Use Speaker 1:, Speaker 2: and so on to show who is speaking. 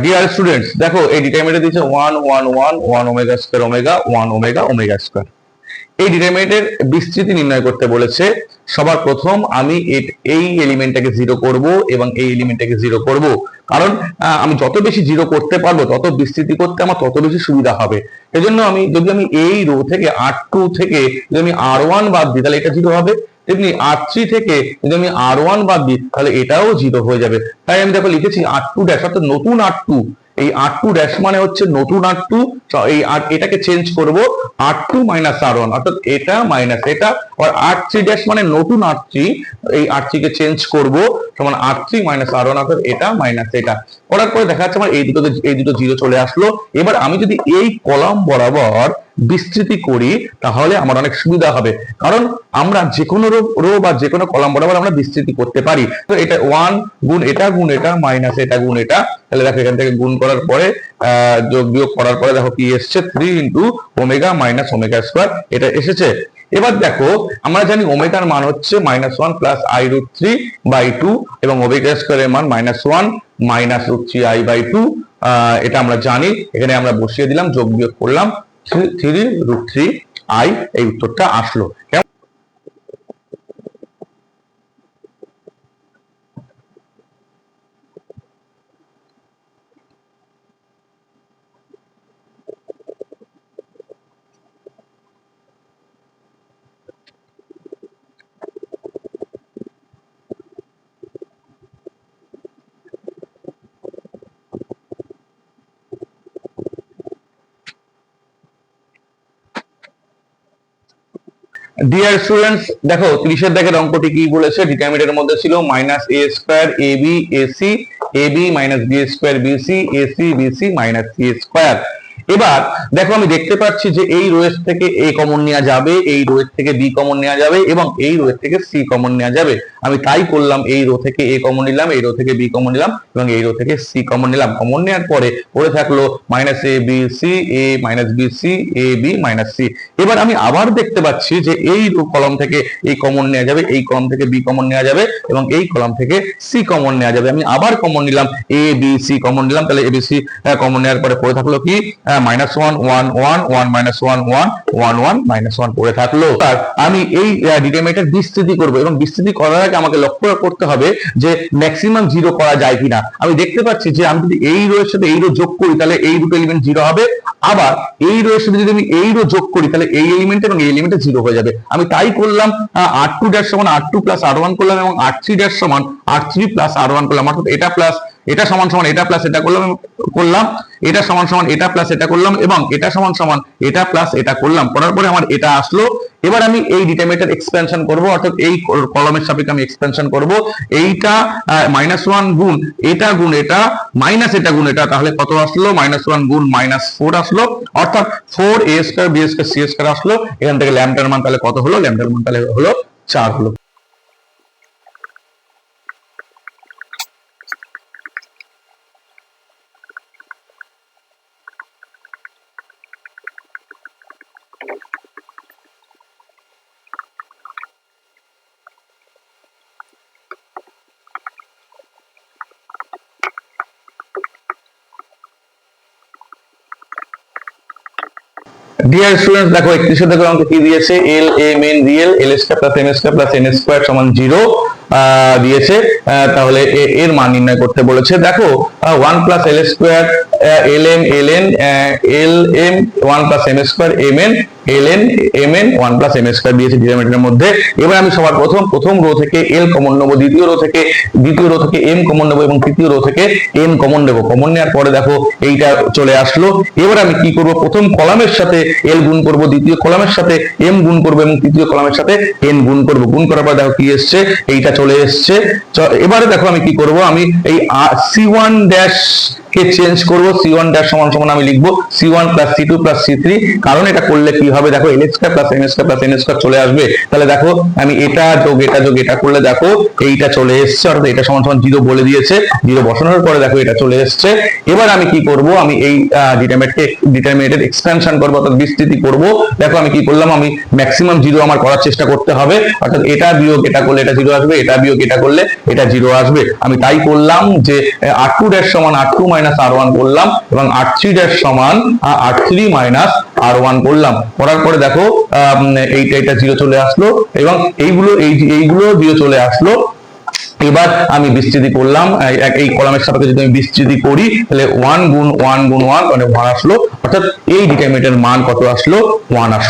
Speaker 1: Dear students, দেখো এই ডিটারমিনেটর দিয়েছে 1 1 1 1 omega square omega 1 omega omega square. এই ডিটারমিনেটের বিস্তৃতি নির্ণয় করতে বলেছে। সবার প্রথম আমি এই এলিমেন্টটাকে জিরো করব এবং এই এলিমেন্টটাকে জিরো করব, কারণ আমি যত বেশি জিরো করতে পারবো তত বিস্তৃতি করতে আমার তত বেশি সুবিধা হবে। এজন্য যদি আমি এই রো থেকে R2 থেকে যদি আমি R1 বাদ দিই তাহলে এটা জিরো হবে, তেমনি R3 থেকে যদি আমি R1 বাদ দিই তাহলে এটাও জিরো হয়ে যাবে। তাই আমি দেখো লিখেছি R2 ড্যাশ, অর্থাৎ নতুন R2। এই R2 ড্যাশ মানে হচ্ছে নতুন R2। এই এটাকে চেঞ্জ করব R2 মাইনাস R1, অর্থাৎ এটা মাইনাস এটা। আর R3 ড্যাশ মানে নতুন R3, এই R3 কে চেঞ্জ করব সমান R3 মাইনাস R1, অর্থাৎ এটা মাইনাস এটা। করার পরে দেখা যাচ্ছে আমার এই দুটো জিরো চলে আসলো। এবার আমি যদি এই কলাম বরাবর বিস্তৃতি করি তাহলে আমার অনেক সুবিধা হবে, কারণ আমরা যে কোনো রো বা যে কোনো কলাম বরাবর আমরা বিস্তৃতি করতে পারি। তো এটা 1 গুণ এটা মাইনাস এটা গুণ এটা, তাহলে দেখো এখান থেকে গুণ করার পরে যোগ বিয়োগ করার পরে দেখো কি এসছে, 3 into omega minus omega square এটা এসেছে। এবার দেখো আমরা জানি ওমেগার মান হচ্ছে -1 প্লাস i√3/2 এবং ওমেগা স্কয়ারের মান -1 মাইনাস √3i/2। এটা আমরা জানি, এখানে আমরা বসিয়ে দিলাম, যোগ বিয়োগ করলাম, 3√3i, এই উত্তরটা আসলো। ডিয়ার স্টুডেন্টস, দেখো 30 এর দাগের অঙ্কটি কি বলেছে, ডিটারমিনেন্টের মধ্যে ছিল -a square ab ac ab minus b square bc ac bc minus c square. এবার দেখো আমি দেখতে পাচ্ছি যে এই রো এর থেকে a কমন নেওয়া যাবে, এই রো এর থেকে b কমন নেওয়া যাবে এবং এই রো এর থেকে c কমন নেওয়া যাবে। আমি তাই করলাম, এই রো থেকে a কমন নিলাম, এই রো থেকে b কমন নিলাম এবং এই রো থেকে c কমন নিলাম। কমন নেওয়ার পরে পড়ে থাকলো -abc a minus bc ab minus c। এবার আমি আবার দেখতে পাচ্ছি যে এই কলাম থেকে এই কমন নেওয়া যাবে, এই কলাম থেকে বি কমন নেওয়া যাবে এবং এই কলাম থেকে সি কমন নেওয়া যাবে। আমি আবার কমন নিলাম, এ বি সি কমন নিলাম, তাহলে এ বি সি কমন নেওয়ার পরে পড়ে থাকলো কি -1 1 1 1 -1 1 1 1 -1 পড়ে থাকলো। আর আমি এই ডিটারমিনেন্টের বিস্তৃতি করব এবং বিস্তৃতি করার আগে আমাকে লক্ষ্য করতে হবে যে ম্যাক্সিমাম জিরো করা যায় কিনা। আমি দেখতে পাচ্ছি যে আমি যদি এই রো এর সাথে এই রো যোগ করি তাহলে এই দুটো এলিমেন্ট জিরো হবে, আবার এই রো এর সাথে যদি আমি এই রো যোগ করি তাহলে এই এলিমেন্ট এবং এই এলিমেন্ট জিরো হয়ে যাবে। আমি তাই করলাম, R2 ড্যাশ সমান R2 প্লাস R1 করলাম এবং R3 ড্যাশ সমান R3 প্লাস R1 করলাম, অর্থাৎ এটা প্লাস এটা সমান সমান এটা প্লাস এটা করলাম, এটা সমান সমান এটা প্লাস এটা করলাম এবং এটা সমান সমান এটা প্লাস এটা করলাম, করার পরে আমার এটা আসলো। এবার আমি এই ডিটারমিনেন্টের এক্সপেনশন করব, অর্থাৎ এই কলামের সাপেক্ষে আমি এক্সপেনশন করব। এইটা -1 গুণ এটা গুণ এটা মাইনাস এটা গুণ এটা, তাহলে কত আসলো, -1 গুণ -4 আসলো, অর্থাৎ 4a square b square c square আসলো। এখান থেকে ল্যামডার মান তাহলে কত হলো, ল্যামডার মান তাহলে হলো 4 হলো। ডিয়ার স্টুডেন্টস, দেখো 31 দাগের অঙ্ক কি দিয়েছে, L M N real L square plus M square plus N square সমান 0 দিয়েছে। তাহলে এর মান নির্ণয় করতে বলেছে। দেখো 1 plus L square L M L N L M 1 plus M square M N L N M N 1 plus M square দিয়েছে ডিটারমিনেন্টের মধ্যে। এবার আমি সবার প্রথম রো থেকে এল কমন নেব, দ্বিতীয় রো থেকে এম কমন নেব এবং তৃতীয় রো থেকে এন কমন নেব। কমন নেওয়ার পরে দেখো এইটা চলে আসলো। এবার আমি কি করব, প্রথম কলামের সাথে এল গুণ করব, দ্বিতীয় কলামের সাথে এম গুণ করব এবং তৃতীয় কলামের সাথে এন গুণ করব। গুণ করার পর দেখো কি এসছে, এইটা চলে এসছে। এবারে দেখো আমি কি করব, আমি এই C1 ড্যাশ কে চেঞ্জ করব, C1 ড্যাশ সমান সমান আমি লিখবো C1 plus C2 plus C3, কারণ এটা করলে কি হবে, দেখো L square plus M square plus N square চলে আসবে। তাহলে দেখো আমি এটা যোগ এটা করলে দেখো এইটা চলে এসছে, অর্থাৎ এটা সমান সমান 0 বলে দিয়েছে। 0 বসানোর পরে দেখো এটা চলে এসছে। এবার আমি কি করব, আমি এই ডিটারমিনেন্টের এক্সপেনশন করব, অর্থাৎ বিস্তৃতি করব। দেখো আমি কি করলাম, আমি ম্যাক্সিমাম 0 আমার করার চেষ্টা করতে হবে, অর্থাৎ এটা বিয়োগ এটা করলে এটা 0 আসবে, এটা বিয়োগ এটা করলে এটা 0 আসবে। আমি তাই করলাম যে R2 ড্যাশ সমান R2 - মাইনাস আর ওয়ান করলাম এবং R3 ড্যাশ সমান R3 মাইনাস আর ওয়ান করলাম, করার পরে দেখো এইটা জিরো চলে আসলো এবং এইগুলো জিরো চলে আসলো। এবার আমি বিস্তৃতি করলাম, এই কলামের সাপেক্ষে যদি আমি বিস্তৃতি করি তাহলে 1 গুণ 1 গুণ 1 মানে 1 আসলো, অর্থাৎ এই ডিটারমিনেন্টের মান কত আসলো? 1 আসলো।